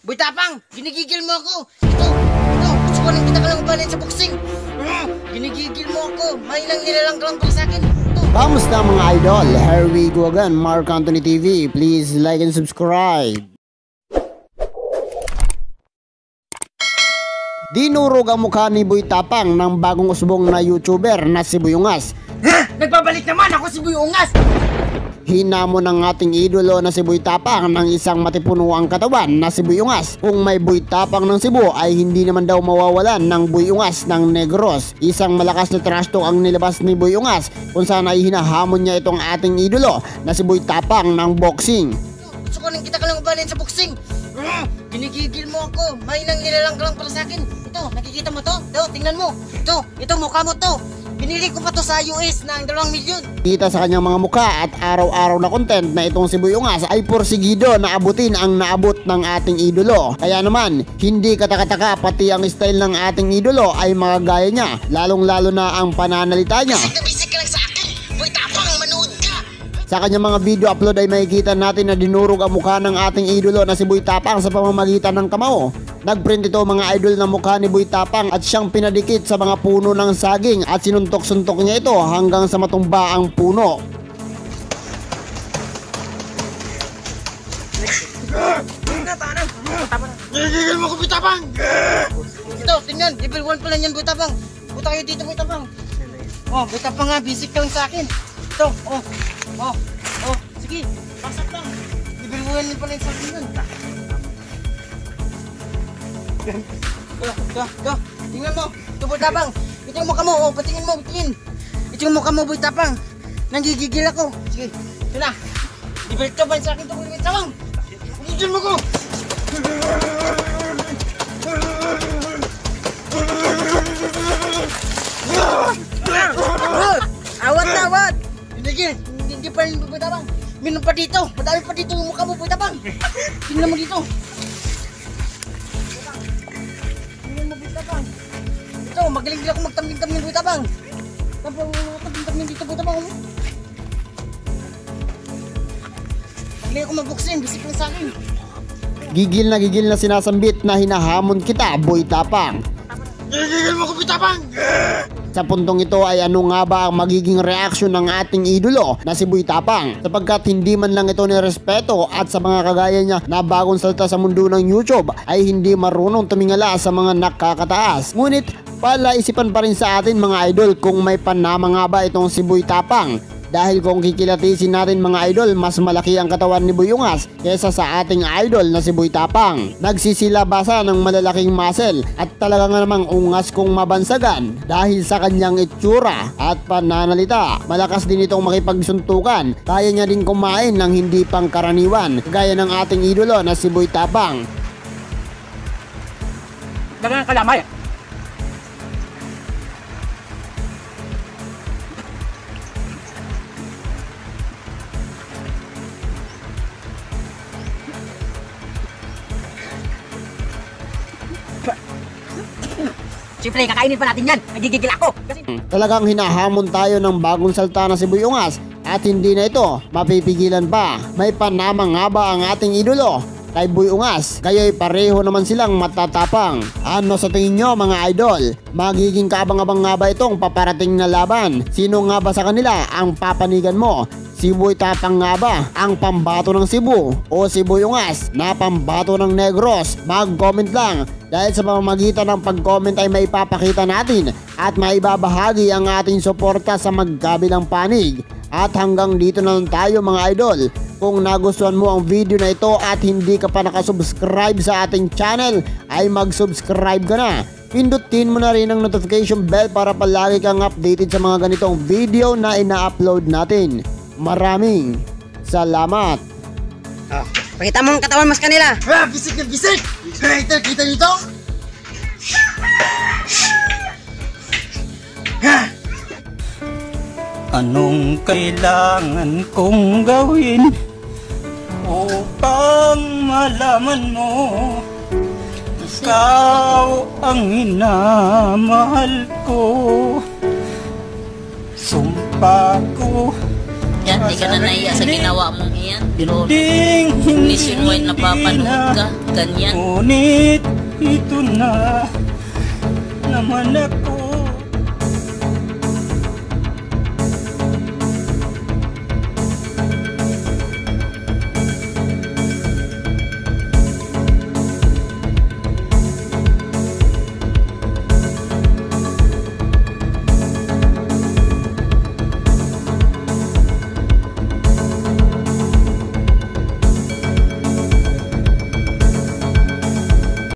Boy Tapang, ginigigil mo ako. Ito, gusto ko lang kita ka lang ubalin sa boxing. Ginigigil mo ako. May nilalang ka lang para sa akin. Kamusta mga idol? Here we go again, Mark Anthony TV. Please like and subscribe. Dinurog ang mukha ni Boy Tapang ng bagong usbong na YouTuber na si Buyungas. Nagbabalik naman ako si Buyungas! Hinamon ng ating idolo na si Boy Tapang ng isang matipunuang katawan na si Buyungas. Kung may Boy Tapang ng Cebu ay hindi naman daw mawawalan ng Buyungas ng Negros. Isang malakas na trash talk ang nilabas ni Buyungas kung saan ay hinahamon niya itong ating idolo na si Boy Tapang ng boxing. Gusto ko lang kita ka lang ubalin sa boxing. Ginigigil mo ako. May nilalang ka lang para sa akin. Ito, nakikita mo to? Ito, tingnan mo. Ito mukha mo to. Binili ko pa to sa US ng 2 milyon. Kita sa kanyang mga mukha at araw-araw na content na itong si Buyungas ay porsigido na abutin ang naabot ng ating idolo. Kaya naman, hindi katakataka pati ang style ng ating idolo ay magagaya niya. Lalong-lalo na ang pananalita niya. Bisik ka lang sa akin. Boy Tapang, manood ka. Sa kanyang mga video upload ay makikita natin na dinurog ang mukha ng ating idolo na si Boy Tapang sa pamamagitan ng kamao. Nagprint ito mga idol ng mukha ni Boy Tapang at siyang pinadikit sa mga puno ng saging at sinuntok-suntok niya ito hanggang sa matumba ang puno. Nagigil mo ko, Boy Tapang! Ito, tingnan, level 1 pa lang yan, Boy Tapang. Puta kayo dito, Boy Tapang. Oh, Boy Tapang nga, basic ka lang sa akin. Ito, sige, pasok lang. Level 1 pa lang sa akin yun. Tingnan mo, ito Boy Tapang. Ito yung mukha mo, patingin mo, patingin. Ito yung mukha mo, Boy Tapang. Nanggigigil ako. Sige, ito na. Level 2 pa sa akin ito, Boy Tapang. Gigil mo ko. Awat. Hindi pa rin Boy Tapang. Minum pa dito. Madami pa dito yung mukha mo, Boy Tapang. Tingnan mo dito. Tingnan mo, Boy Tapang. Ito, magaling din ako magtambing-tambing, Boy Tapang. Magtambing-tambing dito, Boy Tapang. Magaling ako mag-boxing. Bisik lang sa akin. Gigil na sinasambit na hinahamon kita, Boy Tapang. Gigil mo ko, Boy Tapang! Sa puntong ito ay ano nga ba ang magiging reaksyon ng ating idolo na si Boy Tapang, sapagkat hindi man lang ito nirespeto at sa mga kagaya niya na bagong salta sa mundo ng YouTube ay hindi marunong tumingala sa mga nakakataas. Ngunit palaisipan pa rin sa atin mga idol kung may panama nga ba itong si Boy Tapang. Dahil kung kikilatisin natin mga idol, mas malaki ang katawan ni Buyungas kesa sa ating idol na si Boy Tapang. Nagsisilabasa ng malalaking muscle at talaga nga namang ungas kong mabansagan dahil sa kanyang itsura at pananalita. Malakas din itong makipagsuntukan. Kaya niya din kumain ng hindi pangkaraniwan gaya ng ating idolo na si Boy Tapang. Dagang kalamay. Siyempre, kakainin pa natin yan. Nagigigil ako. Talagang hinahamon tayo ng bagong salta na si Buyungas at hindi na ito mapipigilan pa. May panama nga ba ang ating idolo kay Buyungas? Kayo'y pareho naman silang matatapang. Ano sa tingin nyo mga idol? Magiging kaabang-abang nga ba itong paparating na laban? Sino nga ba sa kanila ang papanigan mo? Si Boy Tapang nga ba ang pambato ng Cebu o si Buyungas na pambato ng Negros? Mag-comment lang dahil sa pamamagitan ng pag-comment ay may papakita natin at maibabahagi ang ating suporta sa magkabilang panig. At hanggang dito na lang tayo mga idol. Kung nagustuhan mo ang video na ito at hindi ka pa nakasubscribe sa ating channel ay mag-subscribe ka na. Pindutin mo na rin ang notification bell para palagi kang updated sa mga ganitong video na ina-upload natin. Maraming salamat. Pakita mo ang katawan mas kanila. Bisik na bisik. Kita nito. Anong kailangan kong gawin upang malaman mo ikaw ang minamahal ko? Sumpa ko Hindi ka na naiya sa ginawa mong iyan. Pero Hindi nationwide napapanood ka. Ganyan. Ngunit ito na naman ako